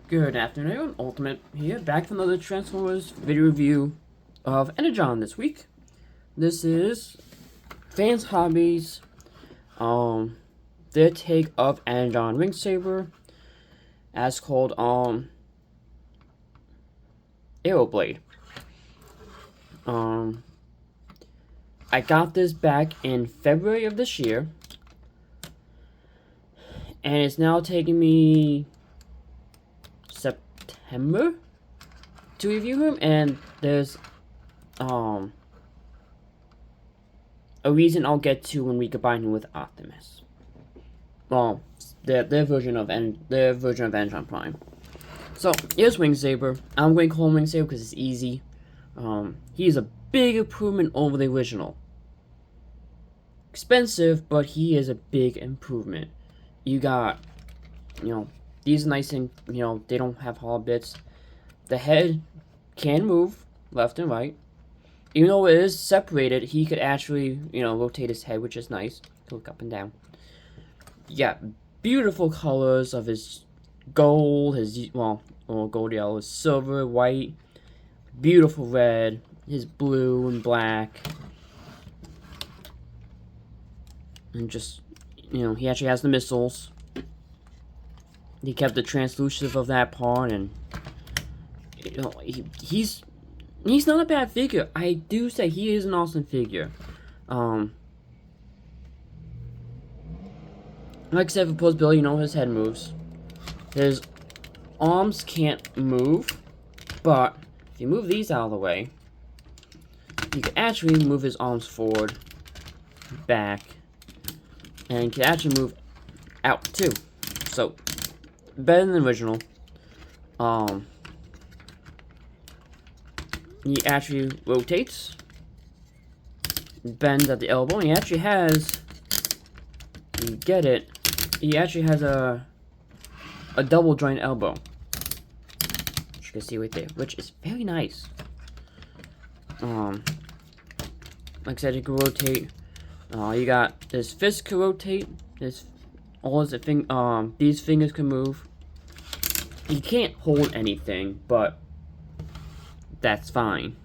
Good afternoon, Ultimate here, back with another Transformers video review of Energon this week. This is Fans Hobbies, their take of Energon Ring Saber, as called, Aero Blade. I got this back in February of this year, and it's now taking me September to review him, and there's a reason I'll get to when we combine him with Optimus. Well, their version of Energon Prime. So here's Wing Saber. I'm going to call him Wing Saber because it's easy. He's a big improvement over the original. Expensive, but he is a big improvement. You got, these are nice and, they don't have hollow bits. The head can move left and right. Even though it is separated, he could actually, rotate his head, which is nice. Look up and down. Yeah, beautiful colors of his gold, gold, yellow, his silver, white, beautiful red, his blue and black. And just, he actually has the missiles. He kept the translucent of that part, and he's not a bad figure. I do say he is an awesome figure. Like I said, for posability, his head moves. His arms can't move, but if you move these out of the way, you can actually move his arms forward, back, and you can actually move out too. So better than the original. He actually rotates, bends at the elbow, and he actually has, you get it, he actually has a double joint elbow, which you can see right there, which is very nice. Like I said, you can rotate. You got his fist can rotate. These fingers can move. He can't hold anything, but that's fine.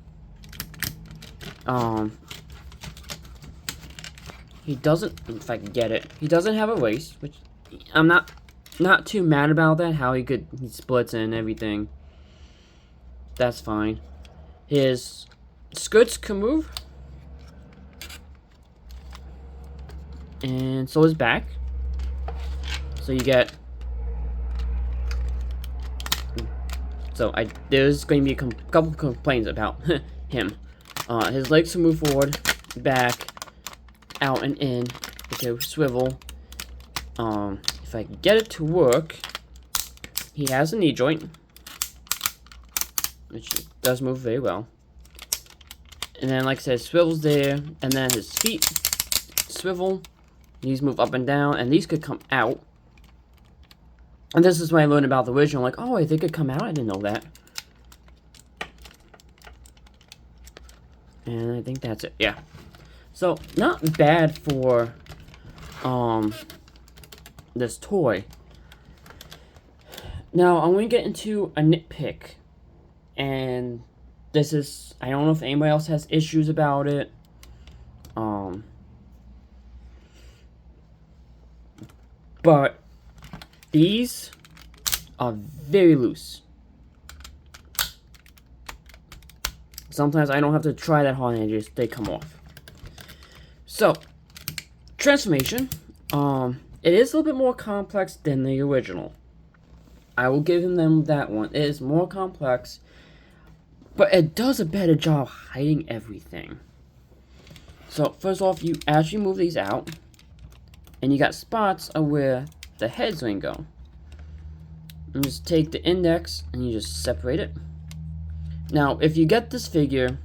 He doesn't, if I can get it, he doesn't have a waist, which I'm not too mad about that, how he splits and everything. That's fine. His skirts can move. And so his back. So you get, there's going to be a couple complaints about him. His legs can move forward, back, out and in. Okay, swivel. If I can get it to work, he has a knee joint, which does move very well. And then, like I said, swivels there, and then his feet swivel. These move up and down, and these could come out. And this is when I learned about the original, like, oh, they could come out, I didn't know that. And I think that's it, yeah. So, not bad for, this toy. Now, I'm going to get into a nitpick. And this is, I don't know if anybody else has issues about it. But these are very loose. Sometimes I don't have to try that hard and they come off. So, transformation. It is a little bit more complex than the original. I will give them that one. It is more complex, but it does a better job hiding everything. So, first off, you actually move these out. And you got spots of where the head's going to go. And just take the index and you just separate it. Now, if you get this figure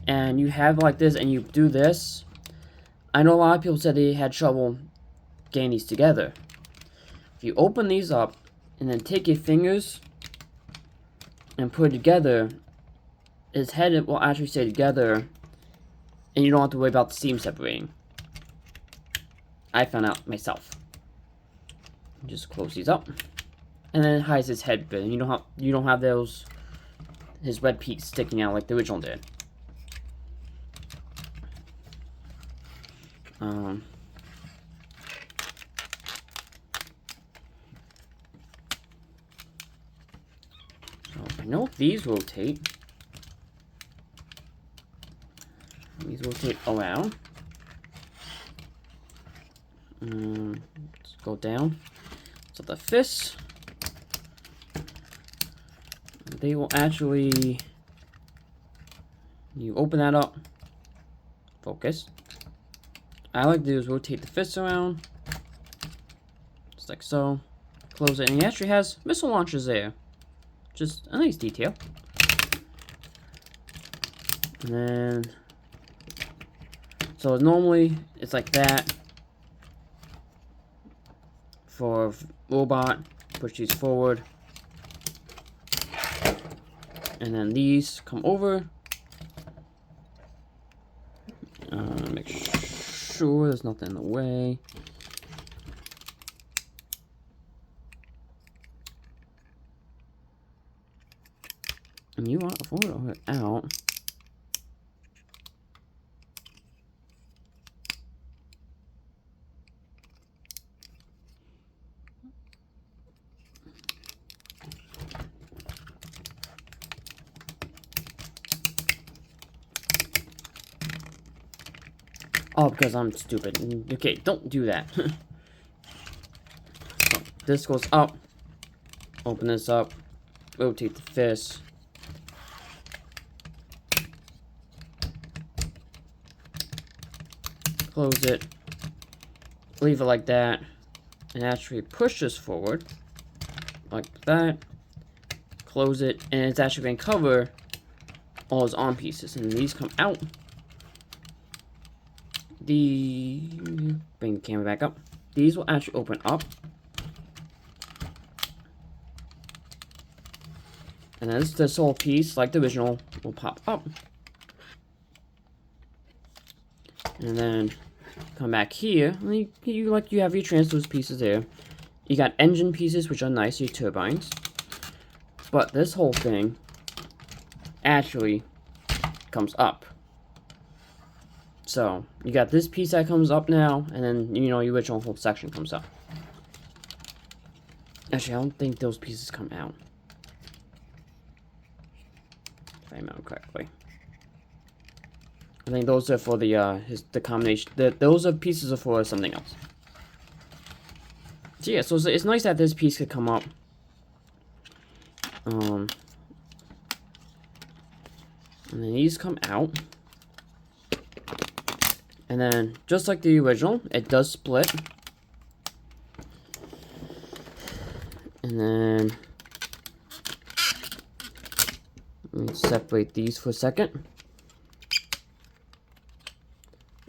and you have like this and you do this, I know a lot of people said they had trouble getting these together. If you open these up and then take your fingers and put it together, his head will actually stay together and you don't have to worry about the seam separating. I found out myself. Just close these up. and then it hides his head bit. And you don't have those his red peaks sticking out like the original did. So I know these rotate. These rotate around. Let's go down. So the fists, they will actually, you open that up, focus. I like to do is rotate the fists around, just like so. Close it, and he actually has missile launchers there. Just a nice detail. And then, so normally it's like that. For robot, push these forward. And then these come over. Make sure there's nothing in the way. And you want to forward it out. Oh, because I'm stupid. Okay, don't do that. So, this goes up. Open this up. Rotate the fist. Close it. Leave it like that. And actually push this forward. Like that. Close it. And it's actually going to cover all his arm pieces. And these come out. Bring the camera back up. These will actually open up. And then this whole piece, like the original, will pop up. And then come back here. And you have your transverse pieces there. You got engine pieces, which are nice, your turbines. But this whole thing actually comes up. So, you got this piece that comes up now, and then, your original whole section comes up. Actually, I don't think those pieces come out. If I remember correctly. I think those are for the combination. Those are pieces for something else. So yeah, so it's nice that this piece could come up. And then these come out. And then, just like the original, it does split. And then, let me separate these for a second.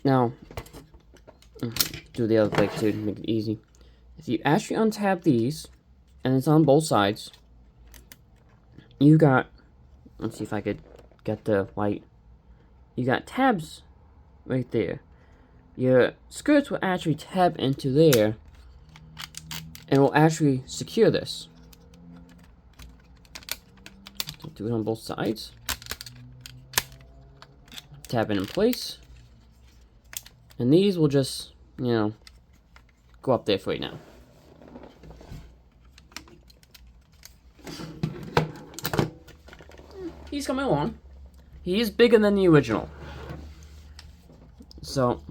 Now, do the other plate too to make it easy. If you actually untap these, and it's on both sides, you got, let's see if I could get the light. You got tabs right there. Your skirts will actually tab into there and will actually secure this. So do it on both sides. Tap it in place. And these will just, go up there for you now. He's coming along. He is bigger than the original. So,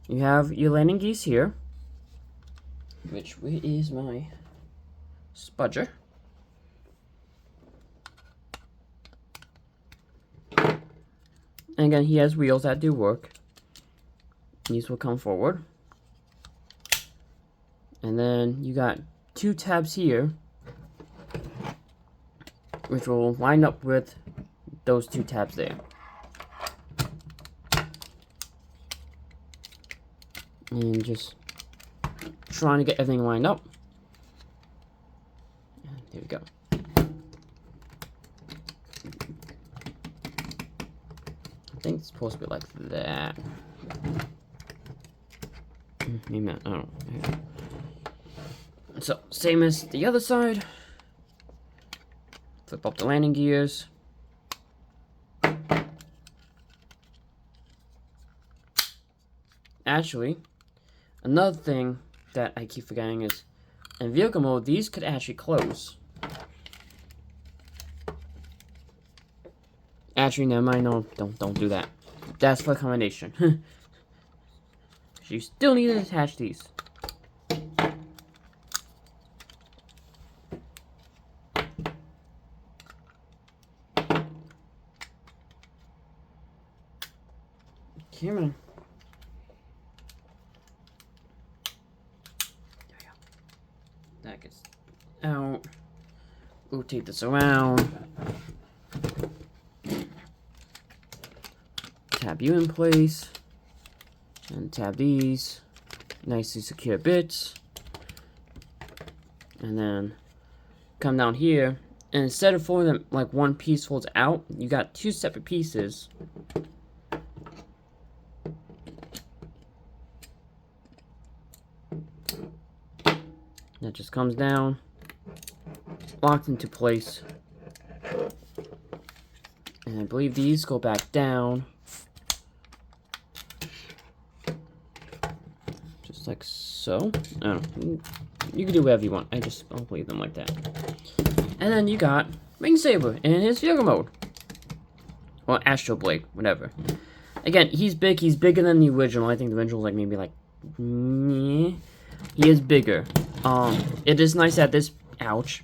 you have your landing geese here. Where is my spudger? And again, he has wheels that do work. These will come forward. And then you got two tabs here, which will line up with those two tabs there. And just trying to get everything lined up. And there we go. I think it's supposed to be like that. Maybe not. I don't know. So, same as the other side. Flip up the landing gears. Actually, another thing that I keep forgetting is, in vehicle mode, these could actually close. Actually, never mind. No, don't do that. That's for accommodation. You still need to attach these. Camera. There we go. That gets out. Rotate this around. Tab you in place. And tab these. Nicely secure bits. And then come down here. And instead of folding them like one piece folds out, you got two separate pieces. That just comes down, locked into place. And I believe these go back down. Just like so. I don't know. You can do whatever you want. I just don't leave them like that. And then you got Ring Saber in his vehicle mode. Or Astro Blade, whatever. Again, he's big. He's bigger than the original. I think the original was like maybe like... He is bigger. It is nice that this... Ouch.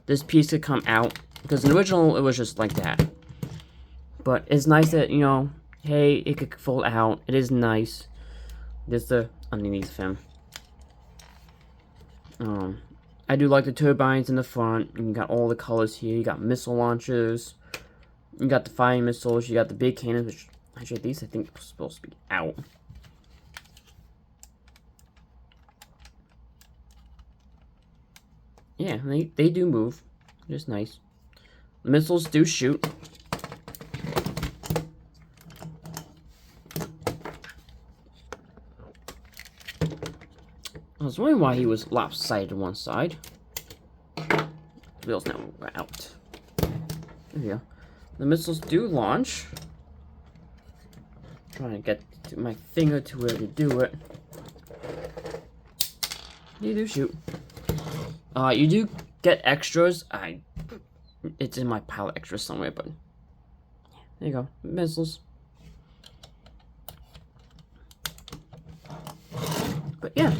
This piece could come out. Because in the original, it was just like that. But it's nice that, you know... Hey, it could fold out. It is nice. There's the underneath of him. I do like the turbines in the front. And you got all the colors here. You got missile launchers. You got the firing missiles. You got the big cannons, which actually these I think are supposed to be out. Yeah, they do move. Just nice. The missiles do shoot. I was wondering why he was lopsided to one side. Wheels now are out. There we go. The missiles do launch. Trying to get my finger to where to do it. You do shoot. You do get extras. It's in my pile of extras somewhere, but there you go. Missiles. But yeah.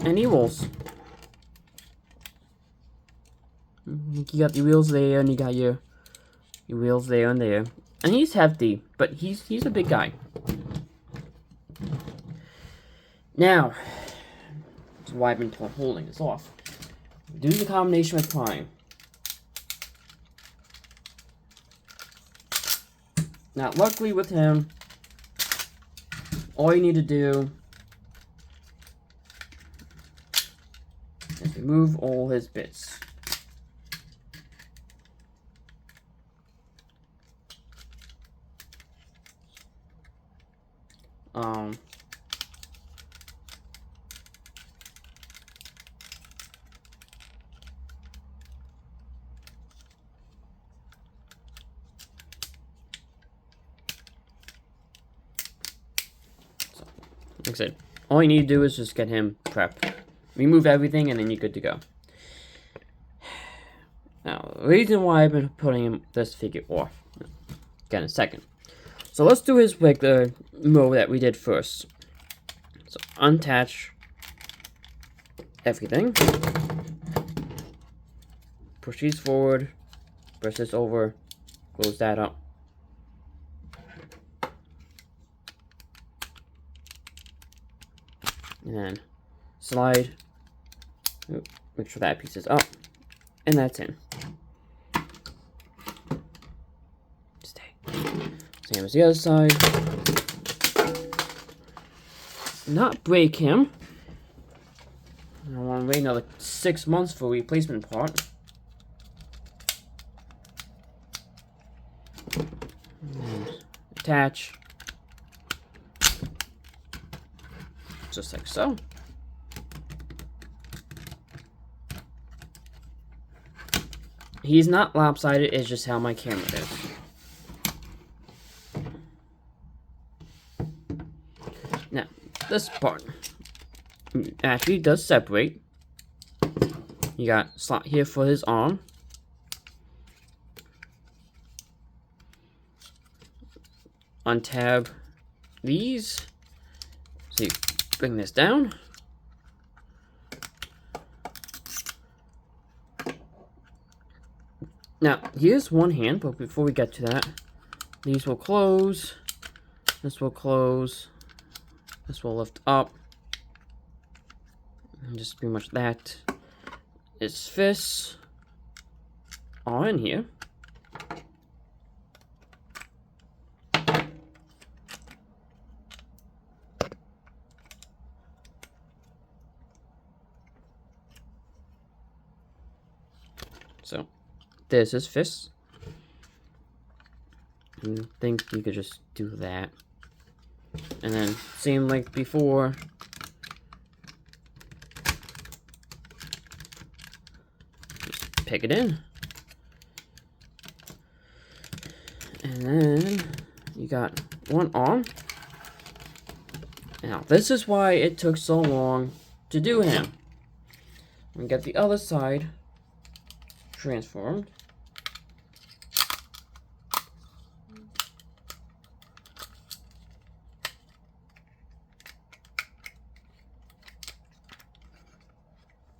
And evils. You got the wheels there, and you got your wheels there and there. And he's hefty, but he's a big guy. Now, this is why I've been holding this off. Do the combination with Prime. Now, luckily with him, all you need to do is remove all his bits. Like I said, all you need to do is just get him prepped. Remove everything and then you're good to go. Now, the reason why I've been putting this figure off, again in a second. So let's do his regular mode that we did first. So unattach everything. Push these forward. Press this over. Close that up. And then slide. Make sure that piece is up. And that's in. Stay. Same as the other side. Not break him. I don't want to wait another 6 months for a replacement part. And attach. Just like so. He's not lopsided, it's just how my camera is. Now, this part actually does separate. You got a slot here for his arm. Untab these. So you bring this down. Now, here's one hand, but before we get to that, these will close. This will close. This will lift up. And just pretty much that. His fists are in here. So, there's his fists. I think you could just do that. And then, same like before. Just pick it in. And then, you got one arm. Now, this is why it took so long to do him. We got the other side transformed.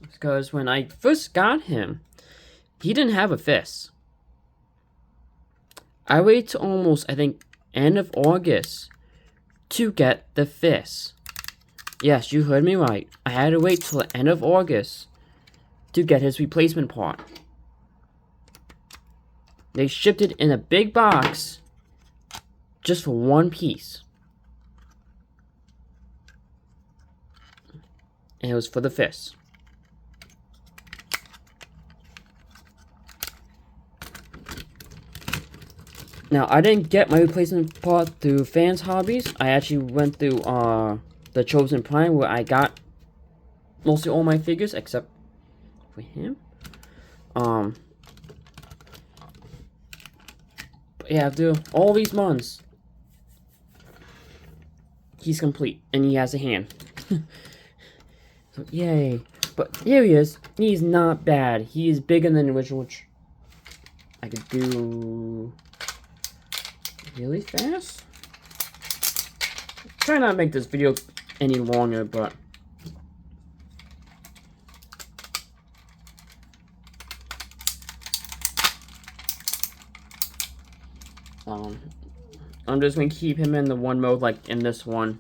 Because when I first got him, he didn't have a fist. I waited to almost, I think, end of August to get the fist. Yes, you heard me right. I had to wait till the end of August to get his replacement part. They shipped it in a big box just for one piece. And it was for the fist. Now, I didn't get my replacement part through Fans Hobbies. I actually went through the Chosen Prime, where I got mostly all my figures except for him. But yeah, after all these months, he's complete and he has a hand. So yay! But here he is. He's not bad. He is bigger than the original, which I could do really fast. Try not to make this video any longer, but I'm just going to keep him in the one mode, like in this one.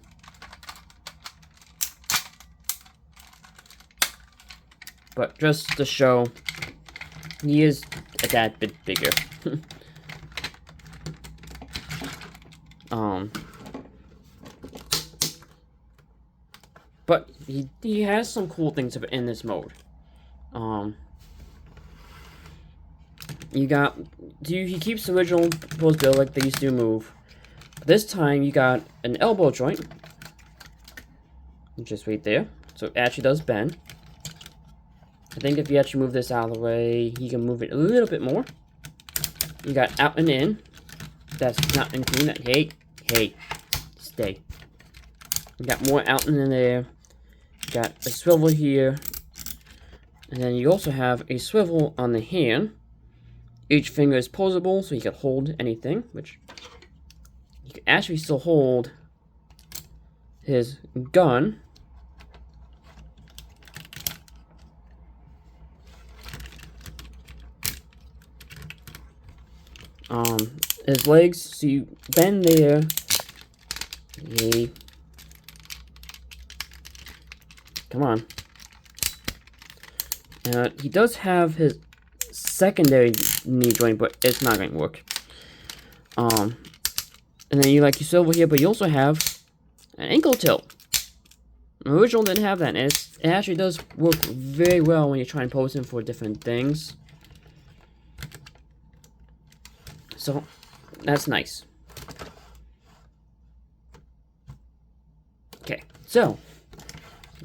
But just to show, he is a tad bit bigger. But he has some cool things in this mode. He keeps the original pose build like they used to move. But this time you got an elbow joint, just right there. So it actually does bend. I think if you actually move this out of the way, you can move it a little bit more. You got out and in. That's not in between. Hey, stay. You got more out and in there. You got a swivel here. And then you also have a swivel on the hand. Each finger is posable, so you can hold anything, which you can actually still hold his gun. His legs, so you bend there. Yay. Come on. He does have his secondary knee joint, but it's not going to work. And then you swivel here, but you also have an ankle tilt. The original didn't have that, and it actually does work very well when you try and pose him for different things. So, that's nice. Okay, so,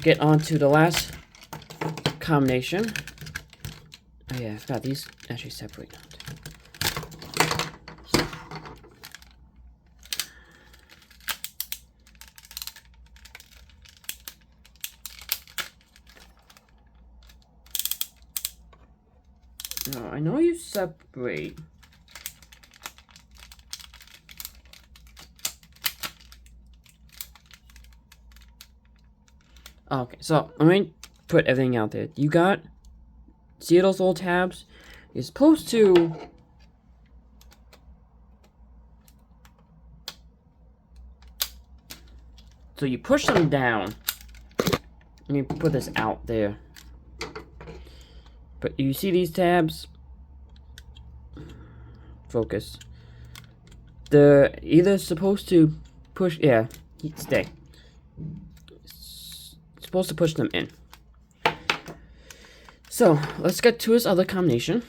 get on to the last combination. Oh yeah, I forgot these actually separate. No, I know you separate. Okay, so let me put everything out there. You got, see those little tabs? You're supposed to so you push them down. Let me put this out there. But you see these tabs? Focus. They're either supposed to push, yeah, stay. Supposed to push them in. So let's get to this other combination.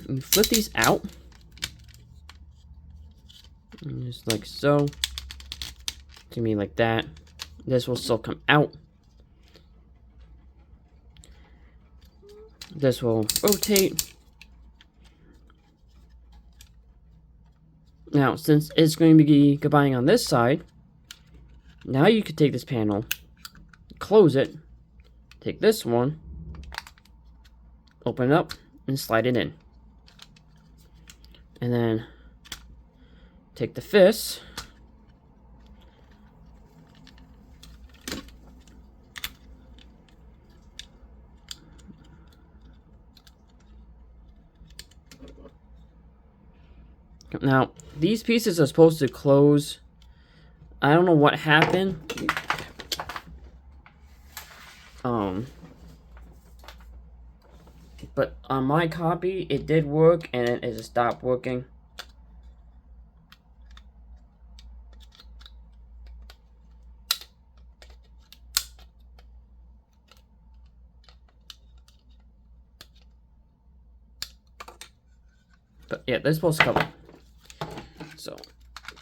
You flip these out, and just like so. To me, like that. This will still come out. This will rotate. Now, since it's going to be combining on this side, now you could take this panel, close it, take this one, open it up, and slide it in. And then take the fist, now these pieces are supposed to close. I don't know what happened. But on my copy, it did work, and it just stopped working. But yeah, they're supposed to cover. So,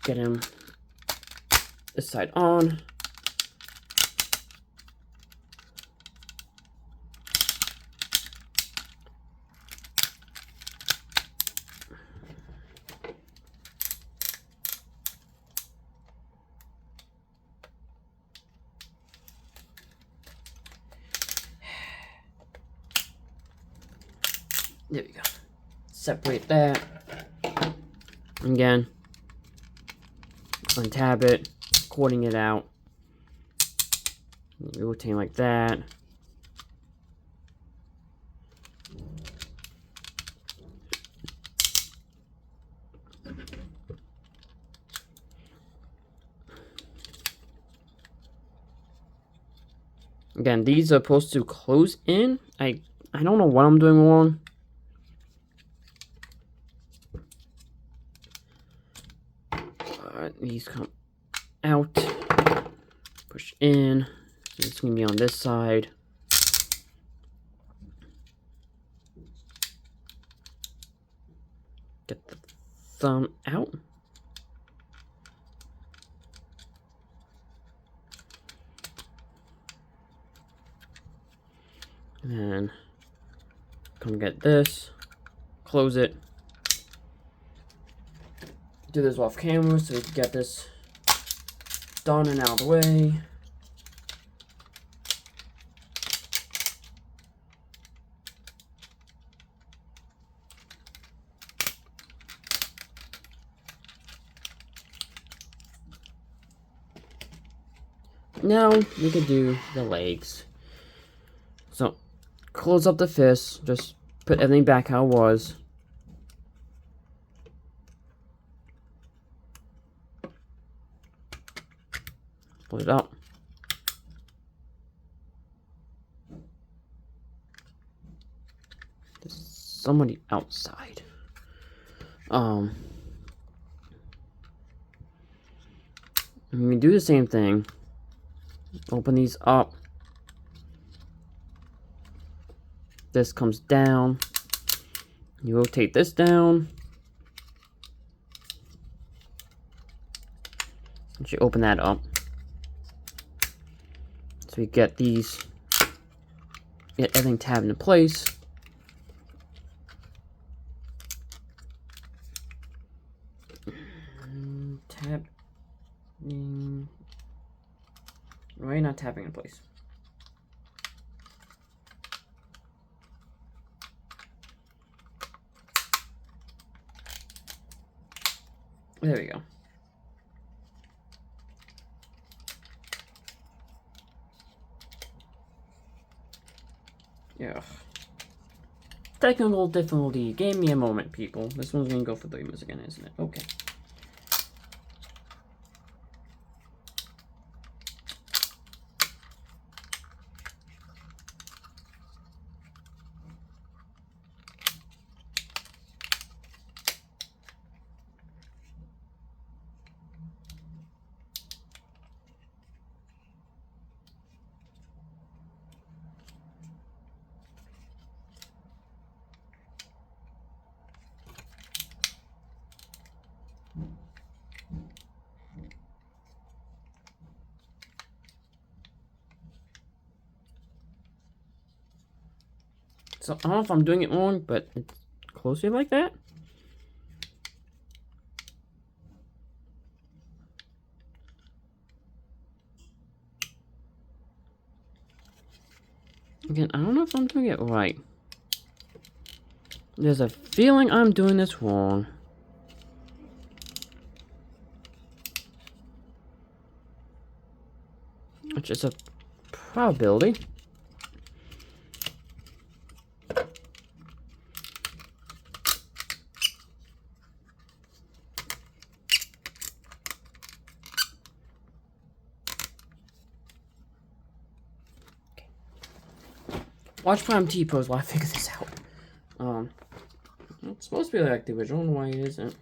get him this side on. There we go. Separate that. Again, untab it, cording it out, rotating like that. Again, these are supposed to close in. I don't know what I'm doing wrong. These come out, push in, so it's going to be on this side. Get the thumb out. And then come get this, close it. Do this off camera so we can get this done and out of the way. Now we can do the legs. So close up the fist, just put everything back how it was. Pull it up. There's somebody outside. We do the same thing. Open these up. This comes down. You rotate this down. And you open that up. So we get these, get everything tabbed into place. not tapping in place. There we go. Yeah. Technical difficulty. Give me a moment, people. This one's gonna go for 3 minutes again, isn't it? Okay. So, I don't know if I'm doing it wrong, but it's closer like that. Again, I don't know if I'm doing it right. There's a feeling I'm doing this wrong. Which is a probability. Watch Prime T-pose while I figure this out. It's supposed to be like the original, I don't know why it isn't.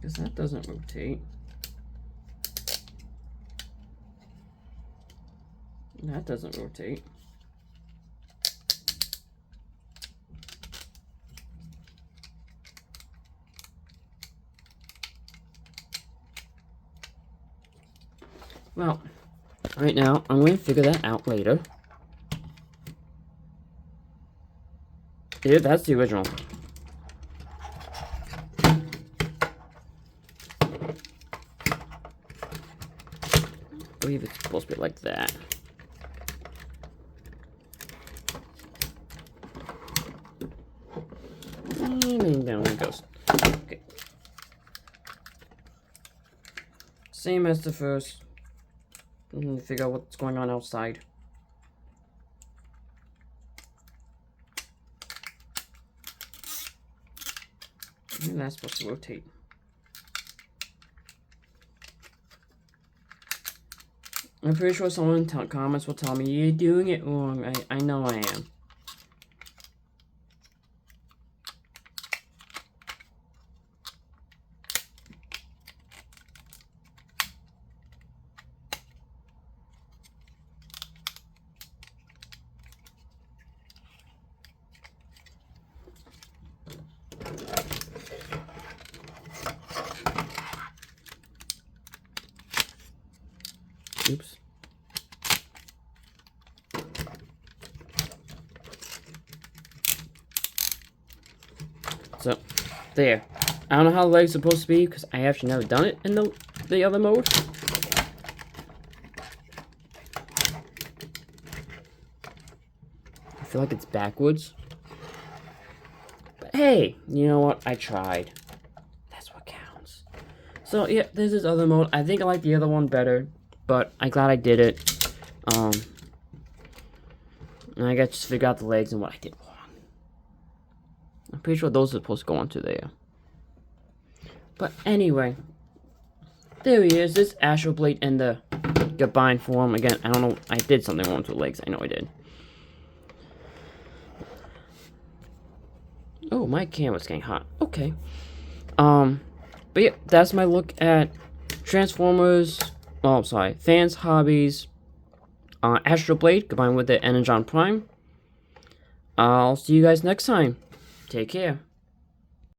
Because that doesn't rotate. That doesn't rotate. Well, right now, I'm going to figure that out later. Yeah, that's the original. I believe it's supposed to be like that. And down it goes. Okay. Same as the first. Figure out what's going on outside. And that's supposed to rotate. I'm pretty sure someone in the comments will tell me, you're doing it wrong. I know I am. Oops. So, there. I don't know how the leg's supposed to be because I actually never done it in the other mode. I feel like it's backwards. But hey, you know what? I tried. That's what counts. So, yeah, this is other mode. I think I like the other one better. But I'm glad I did it. And I got to just figure out the legs and what I did wrong. I'm pretty sure those are supposed to go onto there. But anyway, there he is. This Astral Blade in the combined form. Again, I don't know. I did something wrong with the legs. I know I did. Oh, my camera's getting hot. Okay. But yeah, that's my look at Transformers. Oh, sorry. Fans, hobbies. Astral Blade combined with the Energon Prime. I'll see you guys next time. Take care.